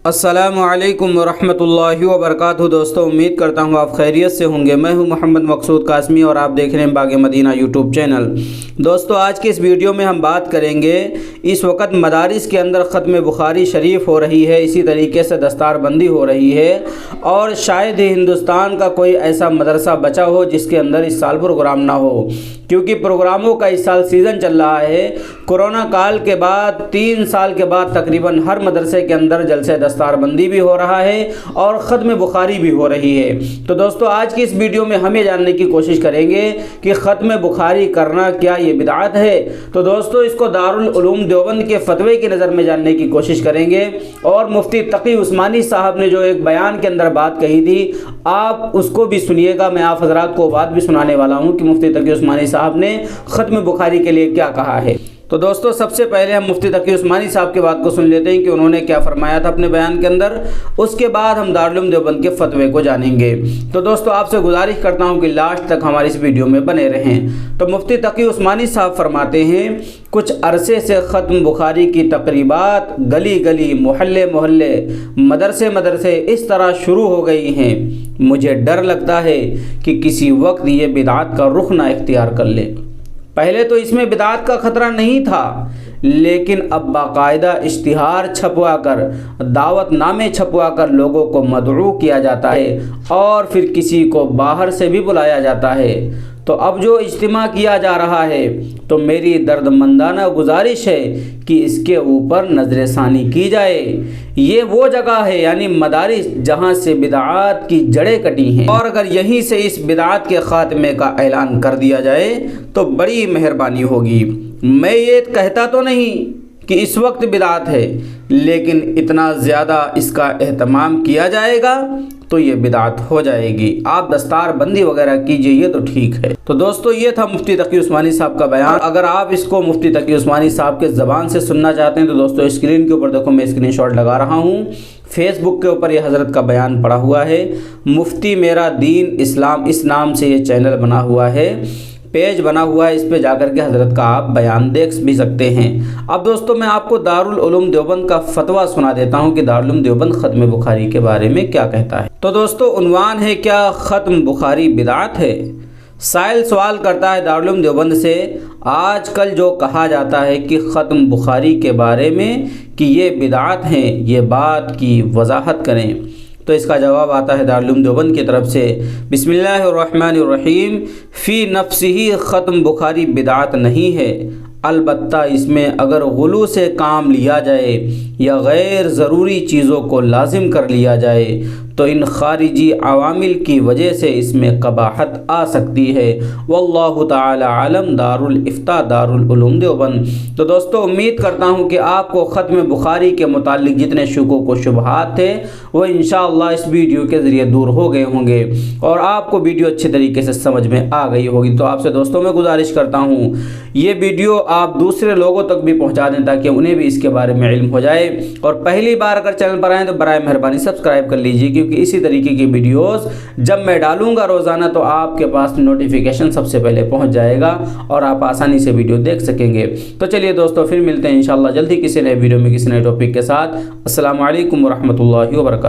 अस्सलामुअलैकुम वरहमतुल्लाहि वबरकातुहू। दोस्तों, उम्मीद करता हूँ आप खैरियत से होंगे। मैं हूँ मोहम्मद मकसूद कासमी और आप देख रहे हैं बाग़ मदीना यूट्यूब चैनल। दोस्तों, आज के इस वीडियो में हम बात करेंगे, इस वक्त मदारिस के अंदर ख़त्म बुखारी शरीफ हो रही है, इसी तरीके से दस्तारबंदी हो रही है और शायद ही हिंदुस्तान का कोई ऐसा मदरसा बचा हो जिसके अंदर इस साल प्रोग्राम ना हो, क्योंकि प्रोग्रामों का इस साल सीज़न चल रहा है। कोरोना काल के बाद 3 साल के बाद तकरीबन हर मदरसे के अंदर जलसे दस्तारबंदी भी हो रहा है और ख़त्म बुखारी भी हो रही है। तो दोस्तों, आज की इस वीडियो में हम ये जानने की कोशिश करेंगे कि ख़त्म बुखारी करना क्या ये बिदअत है। तो दोस्तों, इसको दारुल उलूम देवबंद के फतवे की नज़र में जानने की कोशिश करेंगे और मुफ्ती तकी उस्मानी साहब ने जो एक बयान के अंदर बात कही थी, आप उसको भी सुनिएगा। मैं आप हज़रात को बात भी सुनाने वाला हूँ कि मुफ्ती तकी उस्मानी साहब ने ख़त्म बुखारी के लिए क्या कहा है। तो दोस्तों, सबसे पहले हम मुफ्ती तकी उस्मानी साहब की बात को सुन लेते हैं कि उन्होंने क्या फरमाया था अपने बयान के अंदर। उसके बाद हम दारुल उलूम देवबंद के फतवे को जानेंगे। तो दोस्तों, आपसे गुजारिश करता हूं कि लास्ट तक हमारी इस वीडियो में बने रहें। तो मुफ्ती तकी उस्मानी साहब फरमाते हैं, कुछ अरसे से ख़त्म बुखारी की तकरीबात गली गली, मोहल्ले मोहल्ले, मदरसे मदरसे इस तरह शुरू हो गई हैं। मुझे डर लगता है कि किसी वक्त ये बिदअत का रुख ना इख्तियार कर ले। पहले तो इसमें बिदअत का ख़तरा नहीं था, लेकिन अब बाकायदा इश्तिहार छपवा कर, दावतनामे छपवा कर लोगों को मदऊ किया जाता है और फिर किसी को बाहर से भी बुलाया जाता है। तो अब जो इज्तिमा किया जा रहा है, तो मेरी दर्दमंदाना गुजारिश है कि इसके ऊपर नज़र सानी की जाए। ये वो जगह है, यानी मदारिस, जहाँ से बिदअत की जड़ें कटी हैं, और अगर यहीं से इस बिदअत के ख़ात्मे का ऐलान कर दिया जाए तो बड़ी मेहरबानी होगी। मैं ये कहता तो नहीं कि इस वक्त बिदअत है, लेकिन इतना ज़्यादा इसका एहतमाम किया जाएगा तो ये बिदअत हो जाएगी। आप दस्तार बंदी वगैरह कीजिए, ये तो ठीक है। तो दोस्तों, ये था मुफ्ती तकी उस्मानी साहब का बयान। अगर आप इसको मुफ्ती तकी उस्मानी साहब के ज़बान से सुनना चाहते हैं तो दोस्तों, स्क्रीन के ऊपर देखो, मैं स्क्रीनशॉट लगा रहा हूँ। फेसबुक के ऊपर ये हज़रत का बयान पड़ा हुआ है। मुफ्ती मेरा दीन इस्लाम, इस नाम से ये चैनल बना हुआ है, पेज बना हुआ है। इस पे जाकर के हज़रत का आप बयान देख भी सकते हैं। अब दोस्तों, मैं आपको दारुल उलूम देवबंद का फतवा सुना देता हूं कि दारुल उलूम देवबंद ख़त्म बुखारी के बारे में क्या कहता है। तो दोस्तों, उन्वान है, क्या ख़त्म बुखारी बिदअत है? साइल सवाल करता है दारुल उलूम देवबंद से, आजकल जो कहा जाता है कि ख़त्म बुखारी के बारे में कि ये बिदअत हैं, ये बात की वजाहत करें। तो इसका जवाब आता है दारुल उलूम देवबंद की तरफ से, बिस्मिल्लाहिर्रहमानिर्रहीम, फ़ी नफ्सिही ख़त्म बुखारी बिदअत नहीं है, अलबत्ता इसमें अगर गुलू से काम लिया जाए या गैर ज़रूरी चीज़ों को लाजिम कर लिया जाए तो इन खारिजी अवामिल की वजह से इसमें कबाहत आ सकती है। वल्लाहु ताला आलम। दारुल इफ्ता, दारुल उलूम देवबंद। तो दोस्तों, उम्मीद करता हूँ कि आपको ख़त्म बुखारी के मुतालिक जितने शुकों को शुबहात थे वो इंशाअल्लाह इस वीडियो के ज़रिए दूर हो गए होंगे और आपको वीडियो अच्छे तरीके से समझ में आ गई होगी। तो आपसे दोस्तों मैं गुजारिश करता हूँ, ये वीडियो आप दूसरे लोगों तक भी पहुँचा दें ताकि उन्हें भी इसके बारे में इल्म हो जाए। और पहली बार अगर चैनल पर आएँ तो बराए मेहरबानी सब्सक्राइब कर लीजिए, क्योंकि इसी तरीके की वीडियोस जब मैं डालूंगा रोज़ाना तो आपके पास नोटिफिकेशन सबसे पहले पहुंच जाएगा और आप आसानी से वीडियो देख सकेंगे। तो चलिए दोस्तों, फिर मिलते हैं इंशाअल्लाह जल्दी किसी नए वीडियो में किसी नए टॉपिक के साथ। अस्सलामु अलैकुम वरहमतुल्लाहि वबरकातुहू।